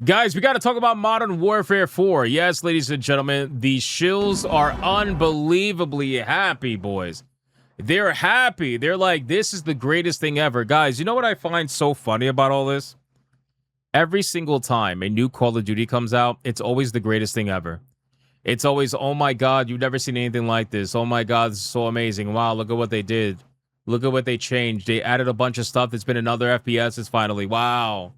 Guys, we got to talk about Modern Warfare 4. Yes, ladies and gentlemen, the shills are unbelievably happy, boys. They're happy. They're like, this is the greatest thing ever. Guys, you know what I find so funny about all this? Every single time a new Call of Duty comes out, it's always the greatest thing ever. It's always, oh my God, you've never seen anything like this. Oh my God, this is so amazing. Wow, look at what they did. Look at what they changed. They added a bunch of stuff that's been in other FPSs finally. Wow.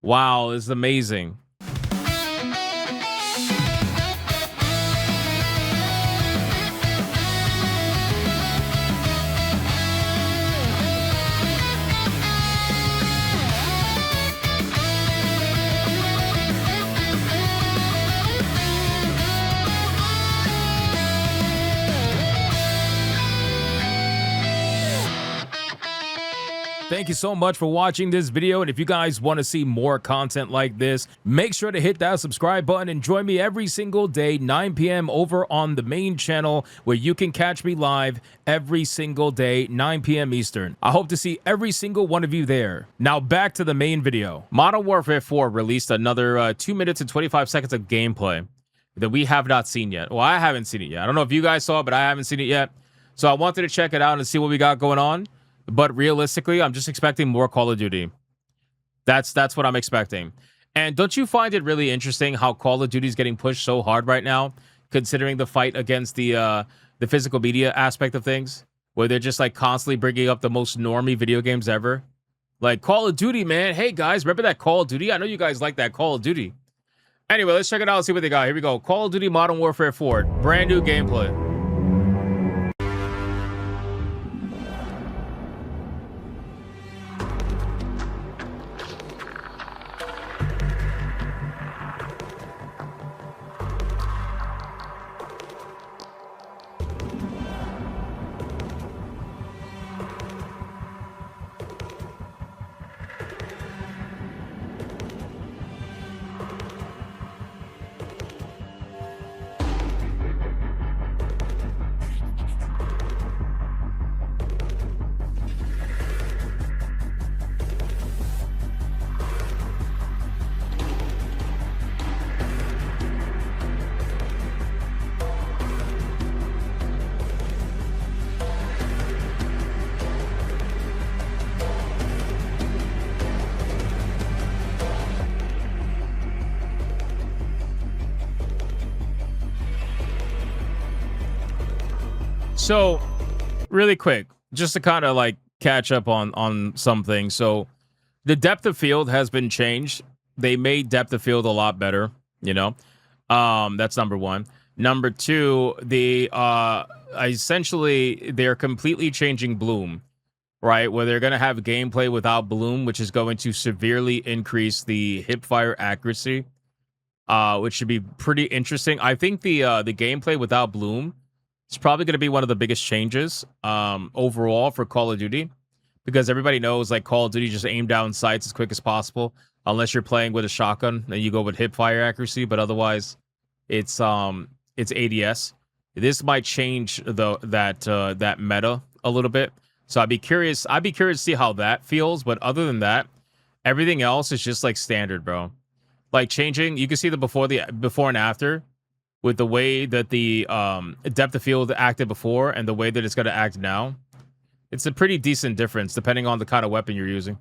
Wow, this is amazing. Thank you so much for watching this video, and if you guys want to see more content like this, make sure to hit that subscribe button and join me every single day 9 p.m. over on the main channel, where you can catch me live every single day 9 p.m. Eastern. I hope to see every single one of you there. Now back to the main video. Modern Warfare 4 released another 2 minutes and 25 seconds of gameplay that we have not seen yet. Well, I haven't seen it yet. I don't know if you guys saw it, but I haven't seen it yet. So I wanted to check it out and see what we got going on. But realistically, I'm just expecting more Call of Duty. That's what I'm expecting. And don't you find it really interesting how Call of Duty is getting pushed so hard right now, considering the fight against the physical media aspect of things, where they're just like constantly bringing up the most normie video games ever? Like Call of Duty, man. Hey guys, remember that Call of Duty? I know you guys like that Call of Duty. Anyway, let's check it out and see what they got. Here we go. Call of Duty Modern Warfare 4. Brand new gameplay. So, really quick, just to kind of like catch up on something. So, the depth of field has been changed. They made depth of field a lot better, you know. That's number one. Number two, they essentially they're completely changing Bloom, right? Where they're gonna have gameplay without Bloom, which is going to severely increase the hipfire accuracy, which should be pretty interesting. I think the gameplay without Bloom, it's probably going to be one of the biggest changes overall for Call of Duty, because everybody knows like Call of Duty just aim down sights as quick as possible, unless you're playing with a shotgun and you go with hip fire accuracy, but otherwise it's ADS. This might change that meta a little bit. So I'd be curious to see how that feels, but other than that, everything else is just like standard, bro. Like changing, you can see the before and after, with the way that the depth of field acted before and the way that it's going to act now. It's a pretty decent difference depending on the kind of weapon you're using.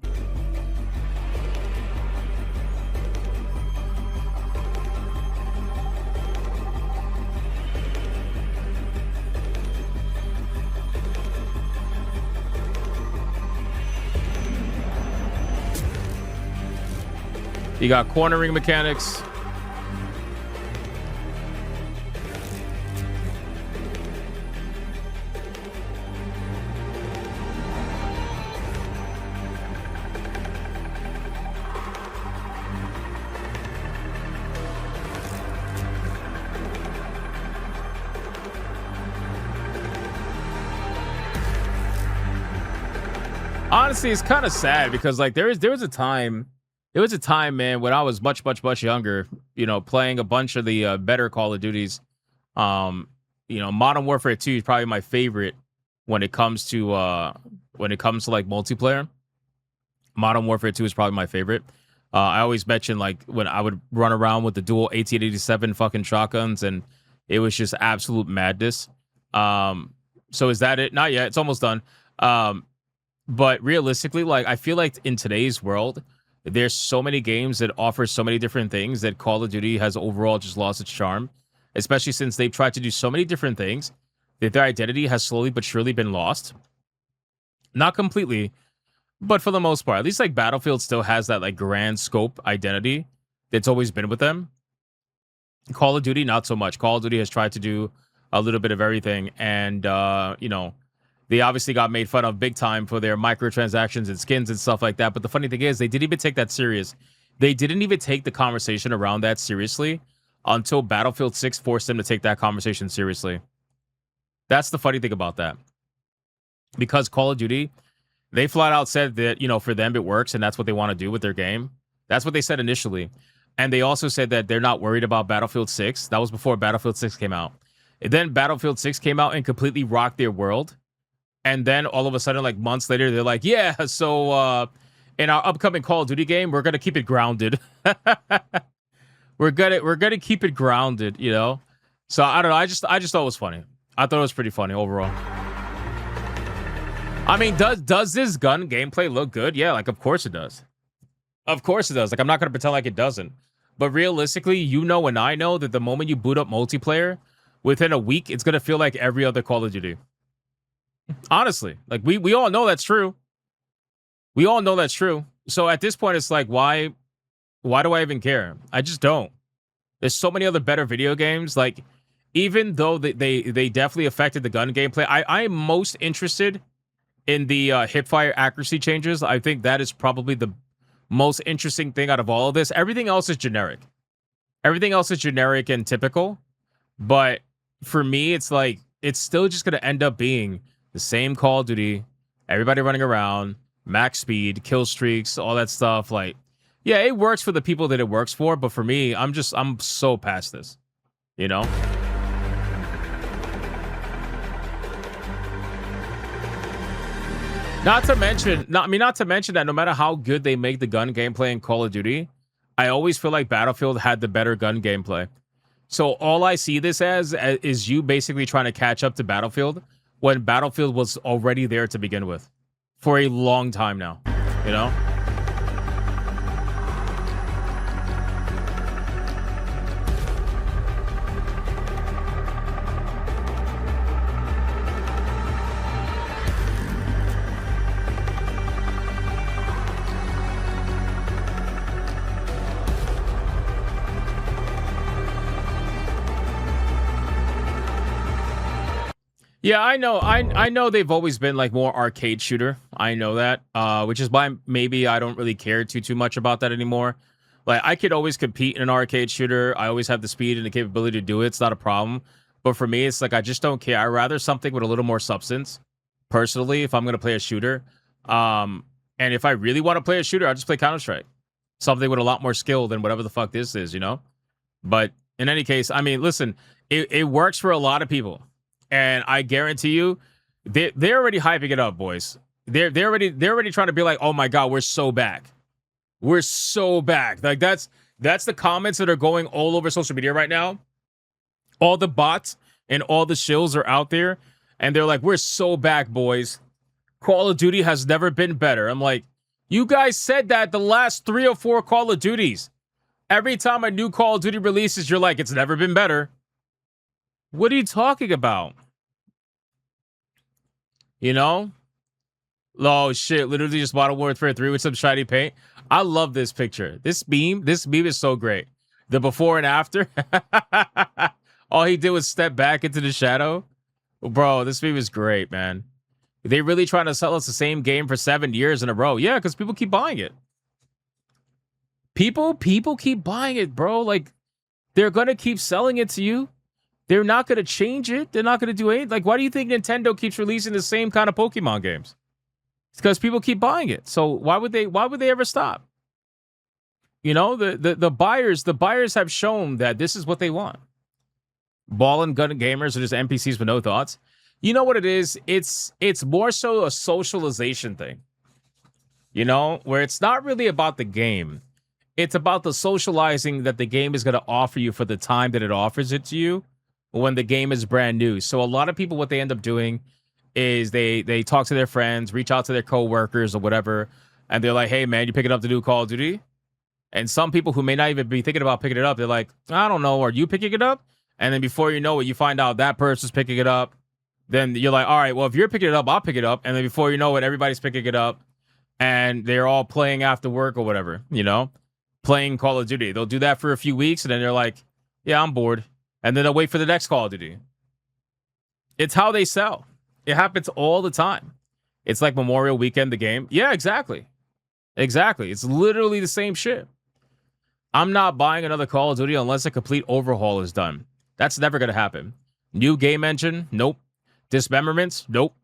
You got cornering mechanics. Honestly, it's kind of sad because like there was a time, man, when I was much younger, you know, playing a bunch of the better Call of Duties. You know, Modern Warfare 2 is probably my favorite when it comes to like multiplayer. Modern Warfare 2 is probably my favorite. I always mention like when I would run around with the dual 1887 fucking shotguns, and it was just absolute madness. So is that it? Not yet. It's almost done. But realistically, like I feel like in today's world, there's so many games that offer so many different things that Call of Duty has overall just lost its charm, especially since they've tried to do so many different things that their identity has slowly but surely been lost. Not completely, but for the most part, at least like Battlefield still has that like grand scope identity that's always been with them. Call of Duty, not so much. Call of Duty has tried to do a little bit of everything, and you know, they obviously got made fun of big time for their microtransactions and skins and stuff like that. But the funny thing is, they didn't even take that serious. They didn't even take the conversation around that seriously until Battlefield 6 forced them to take that conversation seriously. That's the funny thing about that. Because Call of Duty, they flat out said that, you know, for them it works and that's what they want to do with their game. That's what they said initially. And they also said that they're not worried about Battlefield 6. That was before Battlefield 6 came out. And then Battlefield 6 came out and completely rocked their world. And then all of a sudden, like months later, they're like, yeah, so in our upcoming Call of Duty game, we're gonna keep it grounded. we're gonna keep it grounded, you know? So I don't know. I just thought it was funny. I thought it was pretty funny overall. I mean, does this gun gameplay look good? Yeah, like of course it does. Of course it does. Like I'm not gonna pretend like it doesn't. But realistically, you know and I know that the moment you boot up multiplayer, within a week, it's gonna feel like every other Call of Duty. Honestly, like we all know that's true. We all know that's true. So at this point, it's like, why do I even care? I just don't. There's so many other better video games. Like, even though they definitely affected the gun gameplay, I am most interested in the hipfire accuracy changes. I think that is probably the most interesting thing out of all of this. Everything else is generic. Everything else is generic and typical. But for me, it's like, it's still just going to end up being the same Call of Duty, everybody running around, max speed, kill streaks, all that stuff. Like, yeah, it works for the people that it works for, but for me, I'm so past this, you know? Not to mention that no matter how good they make the gun gameplay in Call of Duty, I always feel like Battlefield had the better gun gameplay. So all I see this as is you basically trying to catch up to Battlefield when Battlefield was already there to begin with for a long time now, you know? Yeah, I know. I know they've always been like more arcade shooter. I know that, which is why maybe I don't really care too much about that anymore. Like I could always compete in an arcade shooter. I always have the speed and the capability to do it. It's not a problem. But for me, it's like I just don't care. I'd rather something with a little more substance. Personally, if I'm gonna play a shooter, and if I really want to play a shooter, I'll just play Counter-Strike. Something with a lot more skill than whatever the fuck this is, you know. But in any case, I mean, listen, it works for a lot of people. And I guarantee you, they're already hyping it up, boys. They're already trying to be like, oh my god, we're so back. We're so back. Like that's the comments that are going all over social media right now. All the bots and all the shills are out there, and they're like, we're so back, boys. Call of Duty has never been better. I'm like, you guys said that the last 3 or 4 Call of Duties. Every time a new Call of Duty releases, you're like, it's never been better. What are you talking about? You know? Oh shit, literally just bought a World War 3 with some shiny paint. I love this picture. This meme is so great. The before and after. All he did was step back into the shadow. Bro, this meme is great, man. They really trying to sell us the same game for 7 years in a row. Yeah, because people keep buying it. People keep buying it, bro. Like, they're gonna keep selling it to you. They're not gonna change it. They're not gonna do anything. Like, why do you think Nintendo keeps releasing the same kind of Pokemon games? It's because people keep buying it. So why would they ever stop? You know, the buyers have shown that this is what they want. Ball and gun gamers are just NPCs with no thoughts. You know what it is? It's more so a socialization thing. You know, where it's not really about the game. It's about the socializing that the game is going to offer you for the time that it offers it to you when the game is brand new. So a lot of people, what they end up doing is they talk to their friends, reach out to their coworkers or whatever, and they're like, "Hey, man, you picking up the new Call of Duty?" And some people who may not even be thinking about picking it up, they're like, "I don't know, are you picking it up?" And then before you know it, you find out that person's picking it up. Then you're like, "All right, well, if you're picking it up, I'll pick it up." And then before you know it, everybody's picking it up, and they're all playing after work or whatever, playing Call of Duty. They'll do that for a few weeks, and then they're like, "Yeah, I'm bored." And then they'll wait for the next Call of Duty. It's how they sell. It happens all the time. It's like Memorial Weekend, the game. Yeah, exactly. Exactly. It's literally the same shit. I'm not buying another Call of Duty unless a complete overhaul is done. That's never going to happen. New game engine? Nope. Dismemberments? Nope.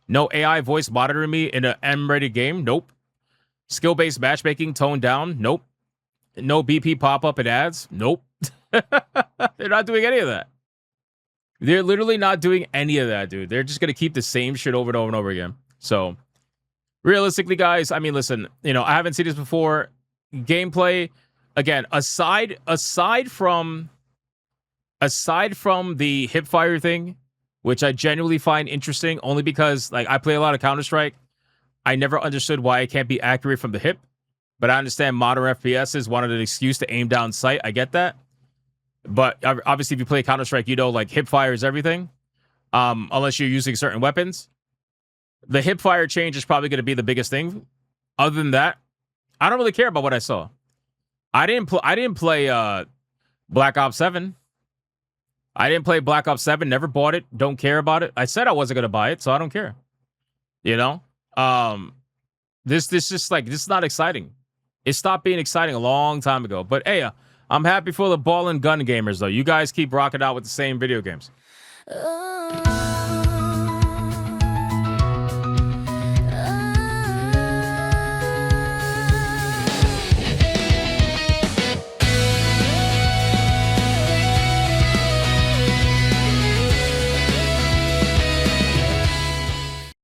No AI voice monitoring me in an M-ready game? Nope. Skill-based matchmaking toned down? Nope. No BP pop-up and ads? Nope. They're not doing any of that. They're literally not doing any of that, dude. They're just going to keep the same shit over and over and over again. So, realistically, guys, I mean, listen, I haven't seen this before. Gameplay, again, aside from the hipfire thing, which I genuinely find interesting, only because, like, I play a lot of Counter-Strike. I never understood why it can't be accurate from the hip, but I understand modern FPSs wanted an excuse to aim down sight. I get that. But obviously, if you play Counter-Strike, like, hip fire is everything, unless you're using certain weapons. The hip fire change is probably going to be the biggest thing. Other than that, I don't really care about what I saw. I didn't play Black Ops 7. I didn't play Black Ops 7, never bought it, don't care about it. I said I wasn't going to buy it, so I don't care. This is not exciting. It stopped being exciting a long time ago. But hey, I'm happy for the ball and gun gamers, though. You guys keep rocking out with the same video games.